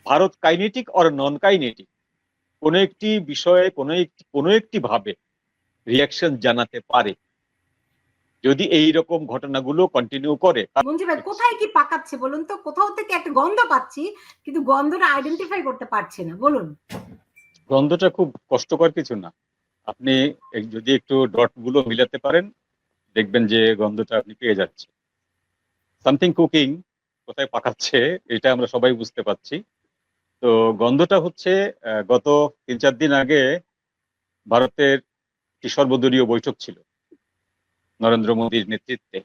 Bharat kinetic or non kinetic কোনো একটি বিষয়ে কোনো একটি ভাবে রিয়াকশন জানাতে পারে যদি এই রকম ঘটনাগুলো কন্টিনিউ করে। মঞ্জু ভাই কোথায় কি পাকাচ্ছে বলুন তো? কোথাও থেকে একটা গন্ধ পাচ্ছি, কিন্তু গন্ধটা আইডেন্টিফাই করতে পারছি না, বলুন। গন্ধটা খুব কষ্টকর কিছু না, আপনি যদি একটু ডট গুলো মিলাতে পারেন দেখবেন যে গন্ধটা আপনি পেয়ে যাচ্ছে। সামথিং কুকিং, কোথায় পাকাচ্ছে এটা আমরা সবাই বুঝতে পারছি। তো গন্ধটা হচ্ছে গত 3-4 দিন আগে ভারতের একটি সর্বদলীয় বৈঠক ছিল নরেন্দ্র মোদীর নেতৃত্বে।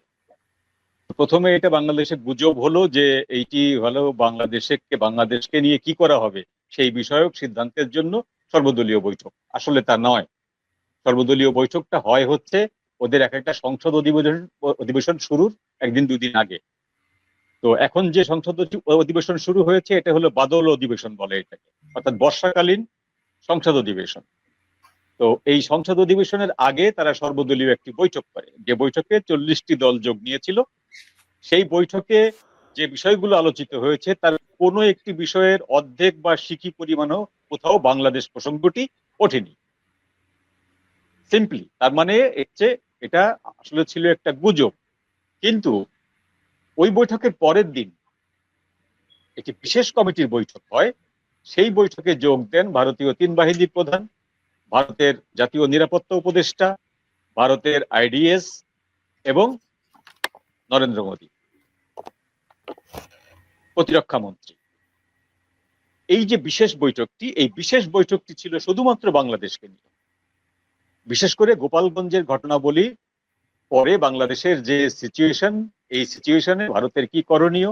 প্রথমে এটা বাংলাদেশে গুজব হলো যে এইটি হলো বাংলাদেশকে নিয়ে কি করা হবে সেই বিষয়ক সিদ্ধান্তের জন্য সর্বদলীয় বৈঠক। আসলে তা নয়। সর্বদলীয় বৈঠকটা হচ্ছে ওদের একটা সংসদ অধিবেশন শুরুর 1-2 দিন আগে। তো এখন যে সংসদ অধিবেশন শুরু হয়েছে এটা হলো বাদল অধিবেশন বলে এটাকে, অর্থাৎ বর্ষাকালীন সংসদ অধিবেশন। তো এই সংসদ অধিবেশনের আগে তারা সর্বদলীয় একটি বৈঠক করে, যে বৈঠকে 40টি দল যোগ নিয়েছিল। সেই বৈঠকে যে বিষয়গুলো আলোচিত হয়েছে তার কোনো একটি বিষয়ের অর্ধেক বা সিকি পরিমাণও কোথাও বাংলাদেশ প্রসঙ্গটি ওঠেনি। সিম্পলি তার মানে এটা আসলে ছিল একটা গুজব। কিন্তু ওই বৈঠকের পরের দিন একটি বিশেষ কমিটির বৈঠক হয়। সেই বৈঠকে যোগ দেন ভারতীয় 3 বাহিনীর প্রধান, ভারতের জাতীয় নিরাপত্তা উপদেষ্টা, ভারতের আইডিএস এবং নরেন্দ্র মোদী প্রতিরক্ষা মন্ত্রী। এই যে বিশেষ বৈঠকটি ছিল শুধুমাত্র বাংলাদেশকে নিয়ে। বিশেষ করে গোপালগঞ্জের ঘটনাবলী পরে বাংলাদেশের যে সিচুয়েশন, এই সিচুয়েশনে ভারতের কি করণীয়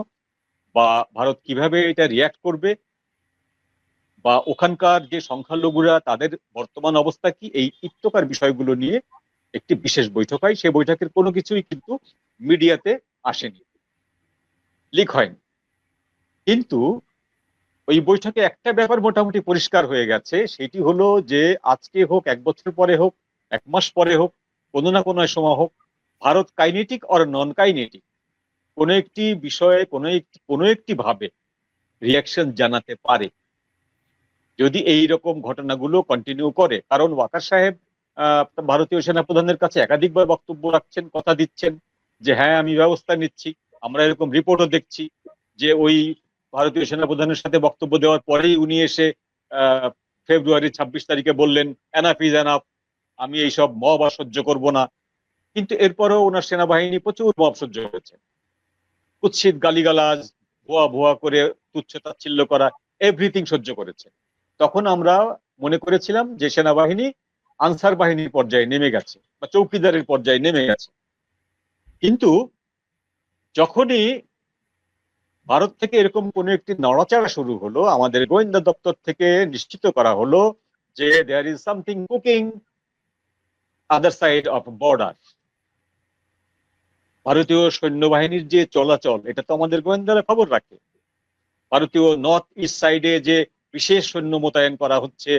বা ভারত কিভাবে এটা রিয়াক্ট করবে বা ওখানকার যে সংখ্যালঘুরা তাদের বর্তমান অবস্থা কি, এই ইত্যকার বিষয়গুলো নিয়ে একটি বিশেষ বৈঠক হয়। সেই বৈঠকের কোনো কিছুই কিন্তু মিডিয়াতে আসেনি, লিক হয়নি। কিন্তু ওই বৈঠকে একটা ব্যাপার মোটামুটি পরিষ্কার হয়ে গেছে, সেটি হলো যে আজকে হোক, 1 বছর পরে হোক, 1 মাস পরে হোক, কোনো না কোনো সময় হোক, Bharat kinetic or non kinetic কোনো একটি বিষয়ে কোনো একটি ভাবে রিয়াকশন জানাতে পারে যদি এই রকম ঘটনাগুলো কন্টিনিউ করে। কারণ ওয়াকার সাহেব ভারতীয় সেনাপ্রধানের কাছে একাধিকবার বক্তব্য রাখছেন, কথা দিচ্ছেন যে হ্যাঁ আমি ব্যবস্থা নিচ্ছি। আমরা এরকম রিপোর্টও দেখছি যে ওই ভারতীয় সেনাপ্রধানের সাথে বক্তব্য দেওয়ার পরেই উনি এসে ফেব্রুয়ারি 26 তারিখে বললেন এনাফ ইজ এনাফ, আমি এইসব মব আর সহ্য করব না। কিন্তু এরপরেও ওনার সেনাবাহিনী প্রচুর মব সহ্য করেছে, কুৎসিত গালিগালাজ, ভুয়া ভুয়া করে তুচ্ছ তাচ্ছিল্য করা, এভরিথিং সহ্য করেছে। তখন আমরা মনে করেছিলাম যে সেনাবাহিনী আনসার বাহিনীর পর্যায়ে নেমে গেছে বা চৌকিদারের পর্যায়ে নেমে গেছে। কিন্তু যখনই ভারত থেকে এরকম কোন একটি নড়াচড়া শুরু হলো, আমাদের গোয়েন্দা দপ্তর থেকে নিশ্চিত করা হলো যে there is something cooking other side of border. ভারতীয় সৈন্যবাহিনীর যে চলাচল, এটা তো আমাদের গোয়েন্দারা খবর রাখে। ভারতীয় নর্থ ইস্ট সাইডে যে বিশেষ সৈন্য মোতায়েন করা হচ্ছে,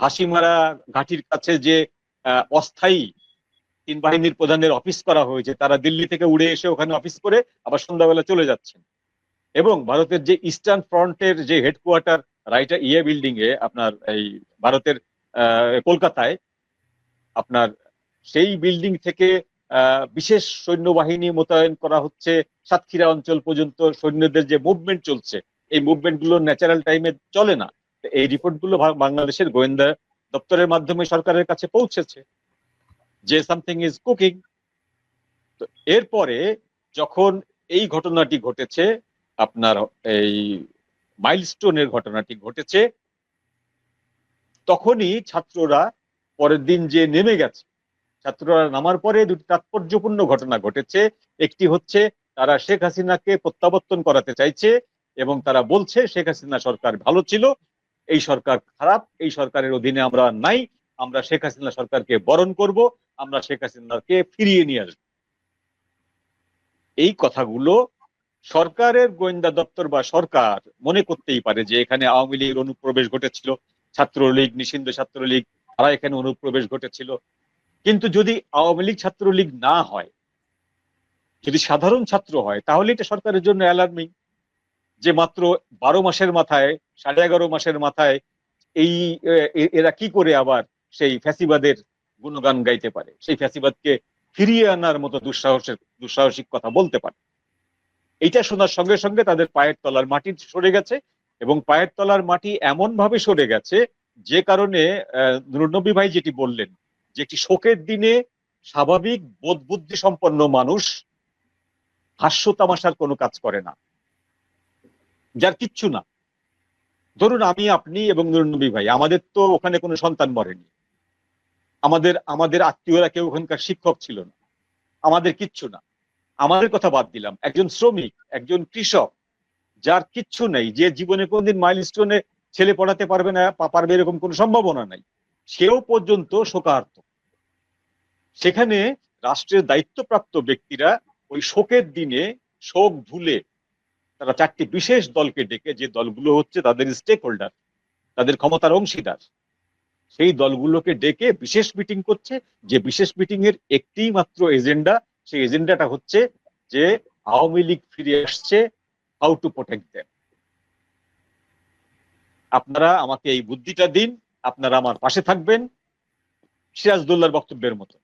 হাসিমারা ঘাটির কাছে যে অস্থায়ী 3 বাহিনীর প্রধানের অফিস করা হয়েছে, তারা দিল্লি থেকে উড়ে এসে ওখানে অফিস করে আবার সন্ধ্যাবেলা চলে যাচ্ছেন। এবং ভারতের যে ইস্টার্ন ফ্রন্টের যে হেডকোয়ার্টার রাইটা বিল্ডিং এ আপনার এই ভারতের কলকাতায়, আপনার সেই বিল্ডিং থেকে বিশেষ সৈন্যবাহিনী মোতায়েন করা হচ্ছে। সাতক্ষীরা অঞ্চল পর্যন্ত সৈন্যদের যে মুভমেন্ট চলছে, এই মুভমেন্ট গুলো ন্যাচারাল টাইমে চলে না। এই রিপোর্ট গুলো বাংলাদেশের গোয়েন্দা দপ্তরের মাধ্যমে সরকারের কাছে পৌঁছেছে যে সামথিং ইজ কুকিং। তো এরপরে যখন এই ঘটনাটি ঘটেছে, আপনার এই মাইলস্টোনের ঘটনাটি ঘটেছে, তখনই ছাত্ররা পরের দিন যে নেমে গেছে, ছাত্ররা নামার পরে দুটি তাৎপর্যপূর্ণ ঘটনা ঘটেছে। একটি হচ্ছে তারা শেখ হাসিনাকে প্রত্যাবর্তন করাতে চাইছে এবং তারা বলছে শেখ হাসিনা সরকার ভালো ছিল, এই সরকার খারাপ, এই সরকারের অধীনে আমরা নাই, আমরা শেখ হাসিনা সরকারকে বরণ করব, আমরা শেখ হাসিনাকে ফিরিয়ে নিয়ে আসবো। এই কথাগুলো সরকারের গোয়েন্দা দপ্তর বা সরকার মনে করতেই পারে যে এখানে আওয়ামী লীগের অনুপ্রবেশ ঘটেছিল, ছাত্রলীগ, নিষিদ্ধ ছাত্রলীগ, তারা এখানে অনুপ্রবেশ ঘটেছিল। কিন্তু যদি আওয়ামী লীগ ছাত্রলীগ না হয়, যদি সাধারণ ছাত্র হয়, তাহলে এটা সরকারের জন্য অ্যালার্মিং যে মাত্র 12 মাসের মাথায় 11.5 মাসের মাথায় এই এরা কি করে আবার সেই ফ্যাসিবাদের গুণগান গাইতে পারে, সেই ফ্যাসিবাদকে ফিরিয়ে আনার মতো দুঃসাহসিক কথা বলতে পারে। এইটা শোনার সঙ্গে সঙ্গে তাদের পায়ের তলার মাটি সরে গেছে, এবং পায়ের তলার মাটি এমন ভাবে সরে গেছে যে কারণে নুরনবী ভাই যেটি বললেন, যে একটি শোকের দিনে স্বাভাবিক বোধ বুদ্ধি সম্পন্ন মানুষ হাস্য তামাশার কোনো কাজ করে না, যার কিচ্ছু না। ধরুন আমি, আপনি এবং নুরনবী ভাই, আমাদের তো ওখানে কোনো সন্তান মরেনি, আমাদের আত্মীয়রা কেউ ওখানকার শিক্ষক ছিল না, আমাদের কিচ্ছু না। আমাদের কথা বাদ দিলাম, একজন শ্রমিক, একজন কৃষক, যার কিচ্ছু নেই, যে জীবনে কোনদিন মাইলস্টোনে ছেলে পড়াতে পারবে না, পারবে এরকম কোনো সম্ভাবনা নাই, সেও পর্যন্ত শোকার্ত। সেখানে রাষ্ট্রের দায়িত্বপ্রাপ্ত ব্যক্তিরা ওই শোকের দিনে শোক ভুলে তারা 4টি বিশেষ দলকে ডেকে, যে দলগুলো হচ্ছে তাদের স্টেক হোল্ডার, তাদের ক্ষমতার অংশীদার, সেই দলগুলোকে ডেকে বিশেষ মিটিং করছে, যে বিশেষ মিটিং এর একটি মাত্র এজেন্ডা, সেই এজেন্ডাটা হচ্ছে যে আওয়ামী লীগ ফিরে আসছে, হাউ টু প্রোটেক্ট দেম। আপনারা আমাকে এই বুদ্ধিটা দিন, আপনারা আমার পাশে থাকবেন। সিরাজদৌল্লার বক্তব্যের মতো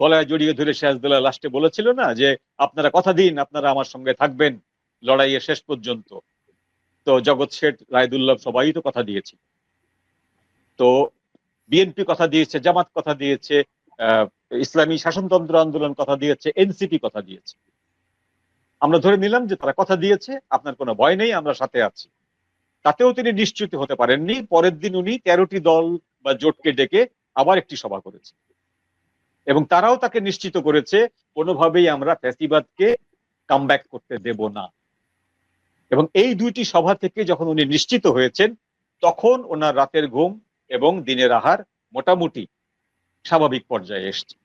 গলায় জড়িয়ে ধরে সিরাজদৌল্লা লাস্টে বলেছিল না যে আপনারা কথা দিন, আপনারা আমার সঙ্গে থাকবেন লড়াইয়ের শেষ পর্যন্ত। তো জগৎ শেঠ, রায়দুল্লাহ সবাই তো কথা দিয়েছে। তো বিএনপি কথা দিয়েছে, জামাত কথা দিয়েছে, ইসলামী শাসনতন্ত্র আন্দোলন কথা দিয়েছে, এনসিপি কথা দিয়েছে। আমরা ধরে নিলাম যে তারা কথা দিয়েছে, আপনার কোনো ভয় নেই, আমরা সাথে আছি। তাতেও তিনি নিশ্চিত হতে পারেননি। পরের দিন উনি 13টি দল বা জোটকে ডেকে আবার একটি সভা করেছে, এবং তারাও তাকে নিশ্চিত করেছে কোনোভাবেই আমরা ফ্যাসিবাদকে কামব্যাক করতে দেব না। এবং এই 2টি সভা থেকে যখন উনি নিশ্চিত হয়েছেন, তখন ওনার রাতের ঘুম এবং দিনের আহার মোটামুটি স্বাভাবিক পর্যায়ে এসছে।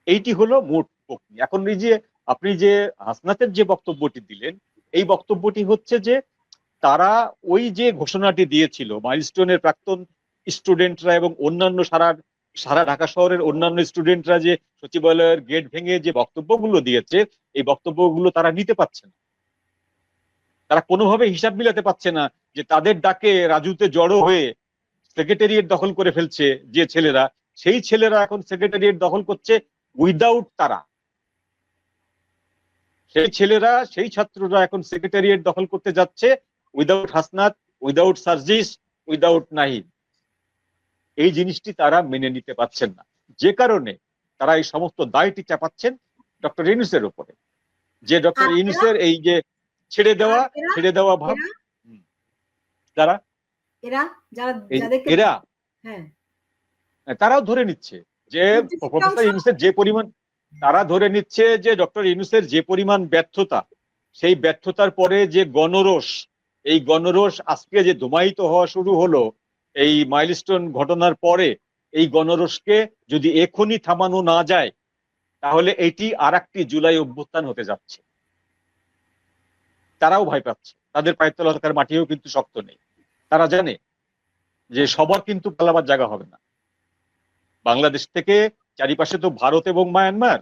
এইটি হলো মোট প্রক্রিয়া। এখন এই যে আপনি যে হাসনাতের যে বক্তব্যটি দিলেন, এই বক্তব্যটি হচ্ছে যে তারা ওই যে ঘোষণাটি দিয়েছিল, মাইলস্টোনের প্রাক্তন স্টুডেন্টরা এবং অন্যান্য সারা ঢাকা শহরের অন্যান্য স্টুডেন্টরা যে সচিবালয়ের গেট ভেঙে যে বক্তব্যগুলো দিয়েছে, এই বক্তব্যগুলো তারা নিতে পারছে না। তারা কোনোভাবে হিসাব মিলাতে পারছে না যে তাদের ডাকে রাজুতে জড়ো হয়ে সেক্রেটারিয়েট দখল করে ফেলছে যে ছেলেরা, সেই ছেলেরা এখন সেক্রেটারিয়েট দখল করছে উইদাউট তারা। সেই ছেলেরা, সেই ছাত্ররা এখন সেক্রেটারিয়েট দখল করতে যাচ্ছে without Hasnat, without Sarjis, without Nahid. এই জিনিসটি তারা মেনে নিতে পারছেন না, যে কারণে তারা এই সমস্ত দায়টি চাপাচ্ছেন ডক্টর ইউনূসের উপরে। যে ডক্টর ইউনূসের এই যে ছেড়ে দেওয়া ভাব, যারা এরা তারাও ধরে নিচ্ছে যে প্রফেসর ইউনূসের যে পরিমাণ, তারা ধরে নিচ্ছে যে ডক্টর ইউনূসের যে পরিমাণ ব্যর্থতা, সেই ব্যর্থতার পরে যে গণরোষ, এই গণরোষ আজকে যে ধুমায়িত হওয়া শুরু হলো এই মাইলস্টোন ঘটনার পরে, এই গণরোষকে যদি এখনই থামানো না যায়, তাহলে এটি আরেকটি জুলাই অভ্যুত্থান হতে যাচ্ছে। তারাও ভয় পাচ্ছে, তাদের পায়ের তলা থাকার মাটিও কিন্তু শক্ত নেই। তারা জানে যে সবার কিন্তু পালাবার জায়গা হবে না। বাংলাদেশ থেকে চারিপাশে তো ভারত এবং মায়ানমার,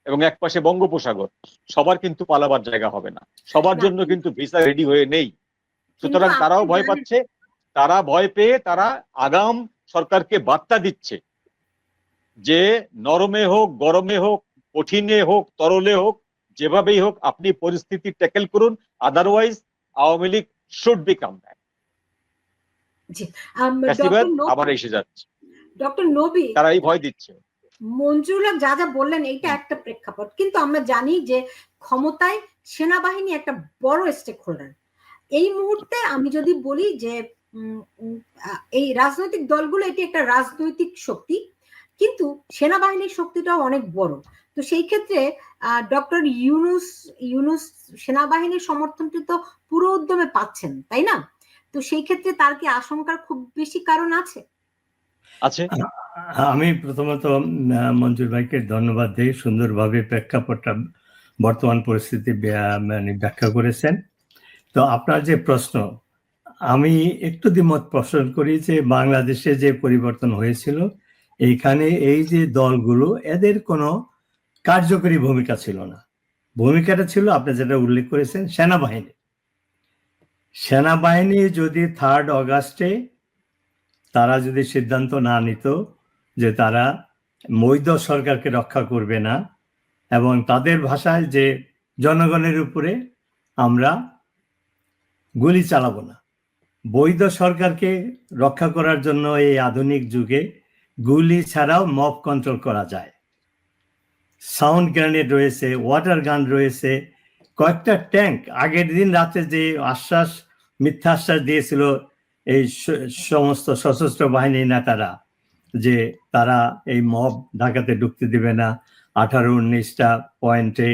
এবং এক পাশে বঙ্গোপসাগর, সবার কিন্তু পালাবার জায়গা হবে না, সবার জন্য কিন্তু ভিসা রেডি হয়ে নেই। সুতরাং তারাও ভয় পাচ্ছে, তারা ভয় পেয়ে তারা আগাম সরকারকে বার্তা দিচ্ছে যে নরমে হোক, গরমে হোক, কঠিনে হোক, তরলে হোক, যেভাবেই হোক আপনি পরিস্থিতি ট্যাকেল করুন, otherwise Awami League should be come back. আবার এসে যাচ্ছে, ডক্টর নবী তারা এই ভয় দিচ্ছে। মঞ্জুরুল যা যা বললেন এইটা একটা প্রেক্ষাপট, কিন্তু আমরা জানি যে ক্ষমতায় সেনাবাহিনী একটা বড় স্টেক হোল্ডার। এই মুহূর্তে আমি যদি বলি যে এই রাজনৈতিক দলগুলো এটি একটা রাজনৈতিক শক্তি, কিন্তু সেনাবাহিনীর শক্তিটাও অনেক বড়। তো সেই ক্ষেত্রে ডক্টর ইউনূস সেনাবাহিনীর সমর্থনটি তো পুরো উদ্যমে পাচ্ছেন, তাই না? তো সেই ক্ষেত্রে তার কি আশঙ্কার খুব বেশি কারণ আছে? আমি প্রথমত মঞ্জুর ভাইকে ধন্যবাদ দিই, সুন্দরভাবে প্রেক্ষাপটটা বর্তমান পরিস্থিতি ব্যাখ্যা করেছেন। তো আপনার যে প্রশ্ন, আমি একটু দ্বিমত পোষণ করি যে বাংলাদেশে যে পরিবর্তন হয়েছিল, এইখানে এই যে দলগুলো, এদের কোনো কার্যকরী ভূমিকা ছিল না। ভূমিকাটা ছিল আপনি যেটা উল্লেখ করেছেন সেনাবাহিনী। সেনাবাহিনী যদি 3 অগাস্টে তারা যদি সিদ্ধান্ত না নিত যে তারা বৈধ সরকারকে রক্ষা করবে না, এবং তাদের ভাষায় যে জনগণের উপরে আমরা গুলি চালাবো না, বৈধ সরকারকে রক্ষা করার জন্য এই আধুনিক যুগে গুলি ছাড়াও মব কন্ট্রোল করা যায়। সাউন্ড গ্রেনেড রয়েছে, ওয়াটার গান রয়েছে, কয়েকটা ট্যাঙ্ক। আগের দিন রাতে যে মিথ্যা আশ্বাস দিয়েছিল এই সমস্ত সশস্ত্র বাহিনীর নেতারা যে তারা এই মব ঢাকাতে ঢুকতে দিবে না, 18-19টা পয়েন্টে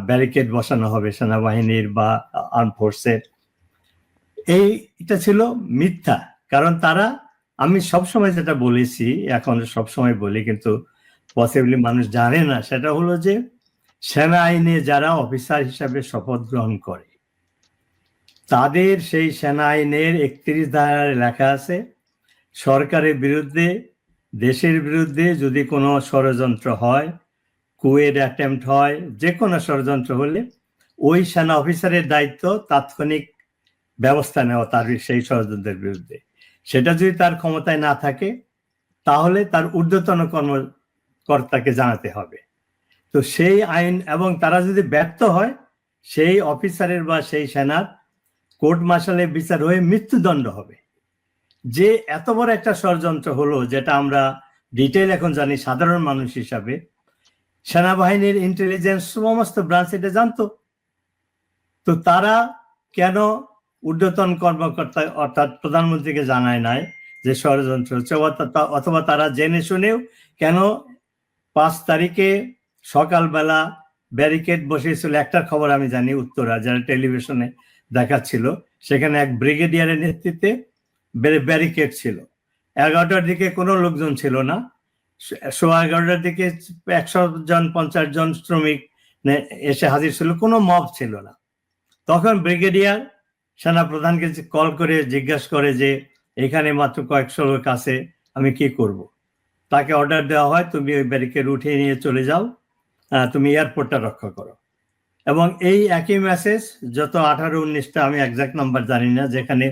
ব্যারিকেড বসানো হবে সেনাবাহিনীর বা আর্ম ফোর্সের, এটা ছিল মিথ্যা। কারণ তারা, আমি সবসময় যেটা বলেছি, এখন সবসময় বলি কিন্তু পসিবলি মানুষ জানে না, সেটা হলো যে সেনা আইনে যারা অফিসার হিসাবে শপথ গ্রহণ করে তাদের সেই সেনা আইনের 31 ধারায় লেখা আছে, সরকারের বিরুদ্ধে, দেশের বিরুদ্ধে যদি কোনো ষড়যন্ত্র হয়, কুয়েড অ্যাটেম্পট হয়, যে কোনো ষড়যন্ত্র হলে ওই সেনা অফিসারের দায়িত্ব তাৎক্ষণিক ব্যবস্থা নেওয়া তার সেই ষড়যন্ত্রের বিরুদ্ধে। সেটা যদি তার ক্ষমতায় না থাকে তাহলে তার ঊর্ধ্বতন কর্মকর্তাকে জানাতে হবে। তো সেই আইন, এবং তারা যদি ব্যর্থ হয় সেই অফিসারের বা সেই সেনার কোর্ট মার্শালে বিচার হয়ে মৃত্যুদণ্ড হবে। যে এত বড় একটা ষড়যন্ত্র হলো, যেটা আমরা ডিটেইল এখন জানি সাধারণ মানুষ হিসাবে, সেনাবাহিনীর ইন্টেলিজেন্স সমস্ত ব্রাঞ্চ এটা জানতো। তো তারা কেন ঊর্ধ্বতন কর্মকর্তা অর্থাৎ প্রধানমন্ত্রীকে জানায় নাই যে ষড়যন্ত্র হচ্ছে, অথবা তারা জেনে শুনেও কেন 5 তারিখে সকালবেলা ব্যারিকেড বসিয়েছিল? একটার খবর আমি জানি, উত্তরা, যারা টেলিভিশনে দেখাচ্ছিল, সেখানে এক ব্রিগেডিয়ারের নেতৃত্বে ব্যারিকেড ছিল। 11টার দিকে কোনো লোকজন ছিল না, 11:15টার দিকে 100 জন 50 জন শ্রমিক এসে হাজির ছিল, কোনো মব ছিল না। তখন ব্রিগেডিয়ার সেনা প্রধানকে কল করে জিজ্ঞাসা করে যে এখানে মাত্র কয়েকশো লোক আছে, আমি কি করব? তাকে অর্ডার দেওয়া হয়, তুমি ওই ব্যারিকেড উঠিয়ে নিয়ে চলে যাও, তুমি এয়ারপোর্টটা রক্ষা করো। এবং এই একই মেসেজ যত 18-19টা, আমি এক্সাক্ট নাম্বার জানি না, যেখানে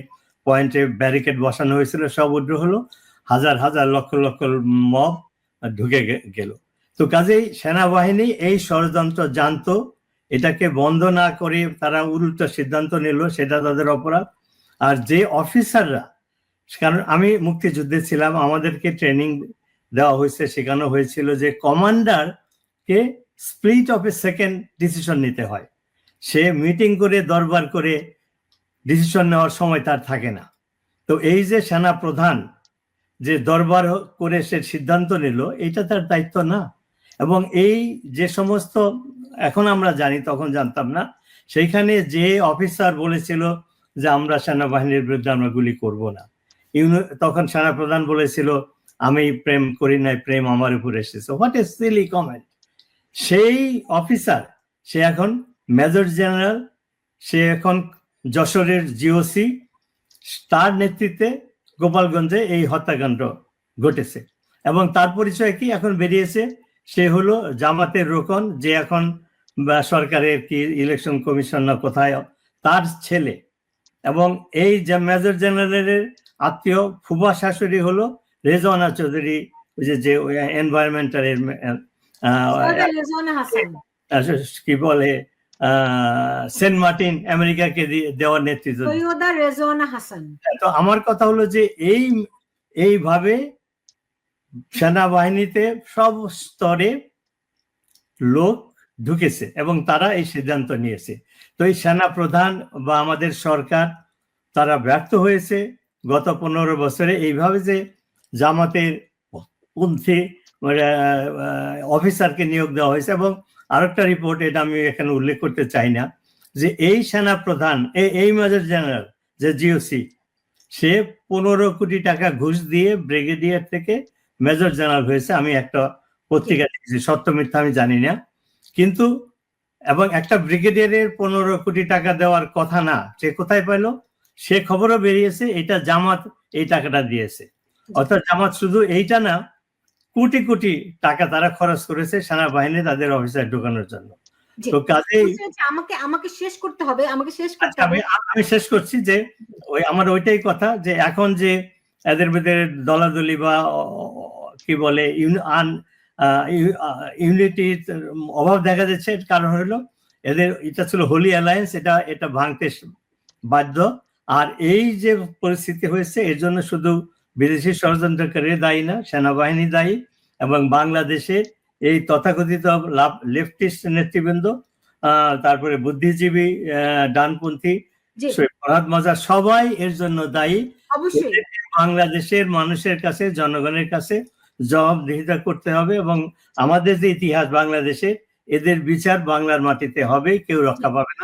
পয়েন্টে ব্যারিকেড বসানো হয়েছিল সব উদ্র হলো, হাজার হাজার লক্ষ লক্ষ মব ঢুকে গেল। তো কাজেই সেনাবাহিনী এই ষড়যন্ত্র জানতো, এটাকে বন্ধ না করে তারা উল্টো সিদ্ধান্ত নিল, সেটা তাদের অপরাধ। আর যে অফিসাররা, কারণ আমি মুক্তিযুদ্ধে ছিলাম, আমাদেরকে ট্রেনিং দেওয়া হয়েছে, শেখানো হয়েছিল যে কমান্ডারকে split of a second decision নিতে হয়। সে মিটিং করে দরবার করে ডিসিশন নেওয়ার সময় তার থাকে না। তো এই যে সেনা প্রধান যে দরবার করে সে সিদ্ধান্ত নিল, এটা তার দায়িত্ব না। এবং এই যে সমস্ত, এখন আমরা জানি, তখন জানতাম না, সেইখানে যে অফিসার বলেছিল যে আমরা সেনাবাহিনীর বিরুদ্ধে আমরা গুলি করব না, তখন সেনা প্রধান বলেছিল আমি প্রেম করি নাই, প্রেম আমার উপর এসেছে। What a Seely comment! সেই অফিসার, সে এখন মেজর জেনারেল, সে এখন যশোরের জিওসি, তার নেতৃত্বে গোপালগঞ্জে এই হত্যাকাণ্ড ঘটেছে। এবং তার পরিচয় কি এখন বেরিয়েছে? সে হলো জামাতের রোকন, যে এখন সরকারের কি ইলেকশন কমিশন না কোথায়, তার ছেলে। এবং এই যে মেজর জেনারেলের আত্মীয় ফুফা শাশুড়ি হলো রেজওয়ানা চৌধুরী, ওই যে এনভায়রনমেন্টালের কি বলে সেন্ট মার্টিন আমেরিকাকে দেওয়ার নেতৃত্ব। তো আমার কথা হলো যে এইভাবে সেনাবাহিনীতে সব স্তরে লোক ঢুকেছে এবং তারা এই সিদ্ধান্ত নিয়েছে। তো এই সেনা প্রধান বা আমাদের সরকার, তারা ব্যর্থ হয়েছে গত 15 বছরে এইভাবে যে জামাতের পন্থী অফিসারকে নিয়োগ দেওয়া হয়েছে। এবং আরেকটা রিপোর্ট, এটা আমি এখানে উল্লেখ করতে চাই না, যে এই সেনা প্রধান, এই মেজর জেনারেল যে জিওসি, সে 15 কোটি টাকা ঘুষ দিয়ে ব্রিগেডিয়ার থেকে মেজর জেনারেল হয়েছে। আমি একটা পত্রিকা দেখেছি, সত্য মিথ্যা আমি জানি না, কিন্তু এবং একটা ব্রিগেডিয়ারের 15 কোটি টাকা দেওয়ার কথা না, সে কোথায় পেল? সে খবরও বেরিয়েছে এটা জামাত এই টাকাটা দিয়েছে। অর্থাৎ জামাত শুধু এইটা না, কোটি কোটি টাকা তারা খরচ করেছে সেনাবাহিনী তাদের অফিসার ঢোকানোর জন্য। জি, তো কাজেই বুঝতে পেরেছি। আমাকে শেষ করতে হবে, আমাকে শেষ করতে আচ্ছা হবে। আমি শেষ করছি যে আমার ওইটাই কথা যে এখন যে এদের ভিতরে দলাদলি বা কি বলে ইউনিটির অভাব দেখা যাচ্ছে, এর কারণ হলো এদের এটা ছিল হোলি অ্যালায়েন্স, এটা ভাঙতে বাধ্য। আর এই যে পরিস্থিতি হয়েছে এর জন্য শুধু বিদেশি ষড়যন্ত্রকারী দায়ী না, সেনাবাহিনী দায়ী এবং বাংলাদেশের এই তথাকথিত লেফটিস্ট নেতৃবৃন্দ, তারপরে বুদ্ধিজীবী, ডানপন্থী, জি, ফরহাদ মজার, সবাই এর জন্য দায়ী। অবশ্যই। এদেরকে বাংলাদেশের মানুষের কাছে, জনগণের কাছে জবাবদিহিতা করতে হবে এবং আমাদের যে ইতিহাস বাংলাদেশে, এদের বিচার বাংলার মাটিতে হবে, কেউ রক্ষা পাবে না।